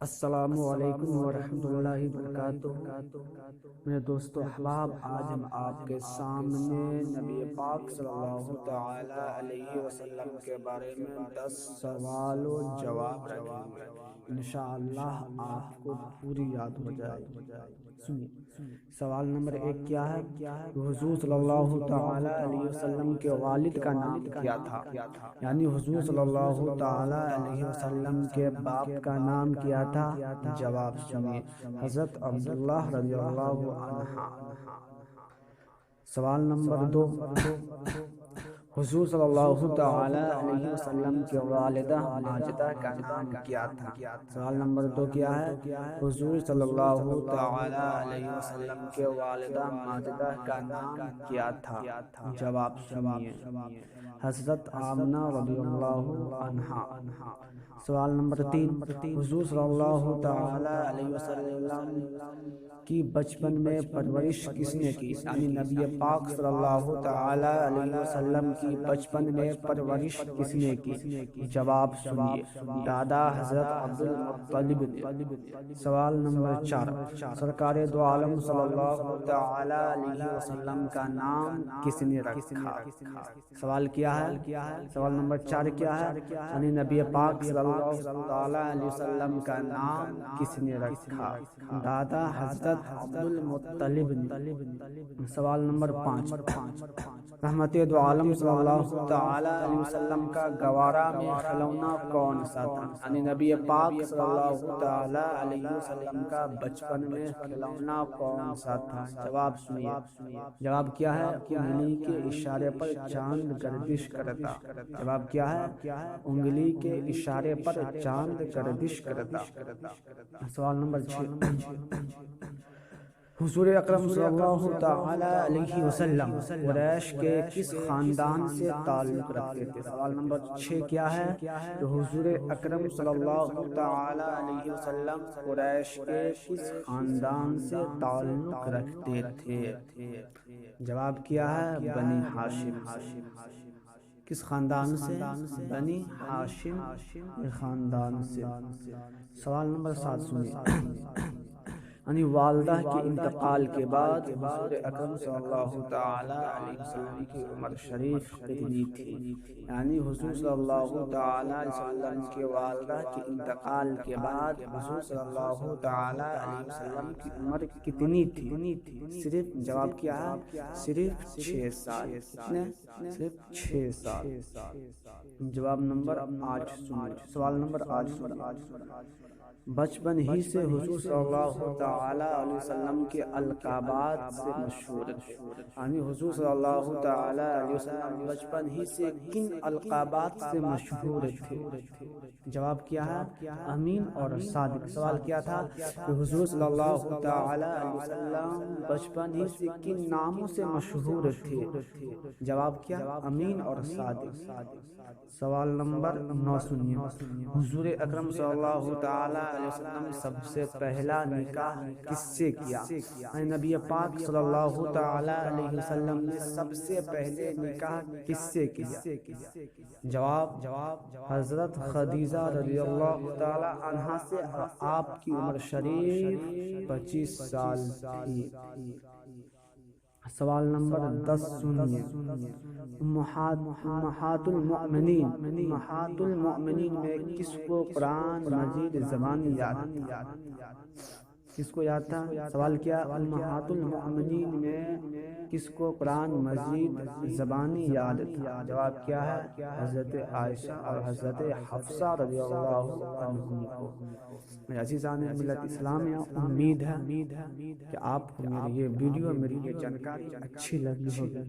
السلام علیکم ورحمۃ اللہ وبرکاتہ۔ میرے دوستو احباب، آج ہم آپ کے سامنے نبی پاک صلی اللہ تعالی علیہ وسلم کے بارے میں 10 سوال و جواب رکھیں گے۔ انشاءاللہ آپ کو پوری یاد ہو جائے گی۔ سنیے، سوال نمبر 1 کیا ہے؟ حضور صلی اللہ تعالی علیہ وسلم کے والد کا نام کیا تھا؟ یعنی حضور صلی اللہ تعالی علیہ وسلم کے باپ کا نام کیا تھا؟ جواب سنیے، حضرت عبداللہ رضی اللہ عنہ۔ سوال نمبر 2، حضور صلی اللہ تعالی علیہ وسلم کی والدہ ماجدہ کا نام کیا تھا؟ سوال نمبر 2 کیا ہے؟ حضور صلی اللہ تعالی علیہ وسلم کے والدہ ماجدہ کا نام کیا تھا؟ جواب سنیے، حضرت آمنہ رضی اللہ عنہا۔ سوال نمبر 3، حضور صلی اللہ تعالی علیہ وسلم کی بچپن میں پرورش کس نے کی؟ یعنی نبی پاک صلی اللہ تعالی علیہ وسلم کی بچپن میں پرورش کس نے کی؟ جواب سنیے، دادا حضرت عبدالمطلب نے۔ سوال نمبر 4، سرکار دو عالم صلی اللہ تعالی علیہ وسلم کا نام کس نے رکھا؟ سوال کیا ہے؟ سوال نمبر 4 کیا ہے؟ یعنی نبی پاک صلی اللہ تعالی علیہ وسلم کا نام کس نے رکھا؟ دادا حضرت عبدالمطلب نے۔ سوال نمبر 5، رحمت دو عالم صلی اللہ تعالی علیہ وسلم کا گوارا میں کھلونا کون سا تھا؟ یعنی نبی پاک صلی اللہ تعالی علیہ وسلم کا بچپن میں کھلونا کون سا تھا؟ جواب سنیے، جواب کیا ہے؟ انگلی کے اشارے پر چاند گردش کرتا۔ جواب کیا ہے؟ انگلی کے اشارے پر چاند گردش کرتا۔ سوال نمبر 6، حضور اکرم صلی اللہ تعالی علیہ وسلم قریش کے کس خاندان سے تعلق رکھتے تھے؟ سوال نمبر 6 کیا ہے؟ کہ حضور اکرم صلی اللہ تعالی علیہ وسلم قریش کے کس خاندان سے تعلق رکھتے تھے؟ جواب کیا ہے؟ بنی ہاشم۔ کس خاندان سے؟ بنی ہاشم خاندان سے۔ سوال نمبر 7 سنیے، یعنی والدہ کے انتقال کے بعد حضور اکرم صلی اللہ تعالی علیہ وسلم کی عمر شریف کتنی تھی؟ یعنی حضور صلی اللہ تعالی علیہ وسلم کی والدہ کے انتقال کے بعد حضور صلی اللہ تعالی علیہ وسلم کی عمر کتنی تھی؟ صرف، جواب کیا ہے؟ صرف 6 سال۔ کتنے؟ صرف 6 سال۔ جواب نمبر 8 سنیے، سوال نمبر 8 سنیے، بچپن ہی سے حضور صلی اللہ تعالی علیہ وسلم کے القابات سے مشہور تھے۔ یعنی حضور صلی اللہ تعالی علیہ وسلم بچپن ہی سے کن القابات سے مشہور تھے؟ جواب کیا ہے؟ امین اور صادق۔ سوال کیا تھا؟ کہ حضور صلی اللہ تعالی علیہ وسلم بچپن ہی سے کن ناموں سے مشہور تھے؟ جواب کیا؟ امین اور صادق۔ سوال نمبر 9 سنیے، حضور اکرم صلی اللہ تعالی علیہ وسلم سب سے پہلا نکاح کس سے کیا؟ نبی پاک صلی اللہ تعالی علیہ وسلم نے سب سے پہلے نکاح کس سے کیا؟ جواب حضرت خدیجہ رضی اللہ تعالی عنہا سے۔ آپ کی عمر شریف 25 سال تھی۔ سوال نمبر 10 سنیے، امہات المؤمنین میں کس کو قرآن مجید زبانی یاد تھا؟ کس کو یاد تھا؟ سوال کیا؟ امہات المؤمنین میں کس کو قرآن مجید زبانی یاد تھا؟ جواب کیا ہے؟ حضرت عائشہ اور حضرت حفصہ رضی اللہ عنہم کو۔ میرے عزیزان ملت اسلامیہ، امید ہے کہ آپ کو میری یہ ویڈیو، میری یہ جانکاری اچھی لگی ہوگی،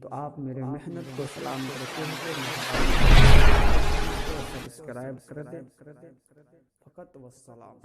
تو آپ میرے محنت کو سلام کرتے ہیں، سبسکرائب کر دیں فقط، والسلام۔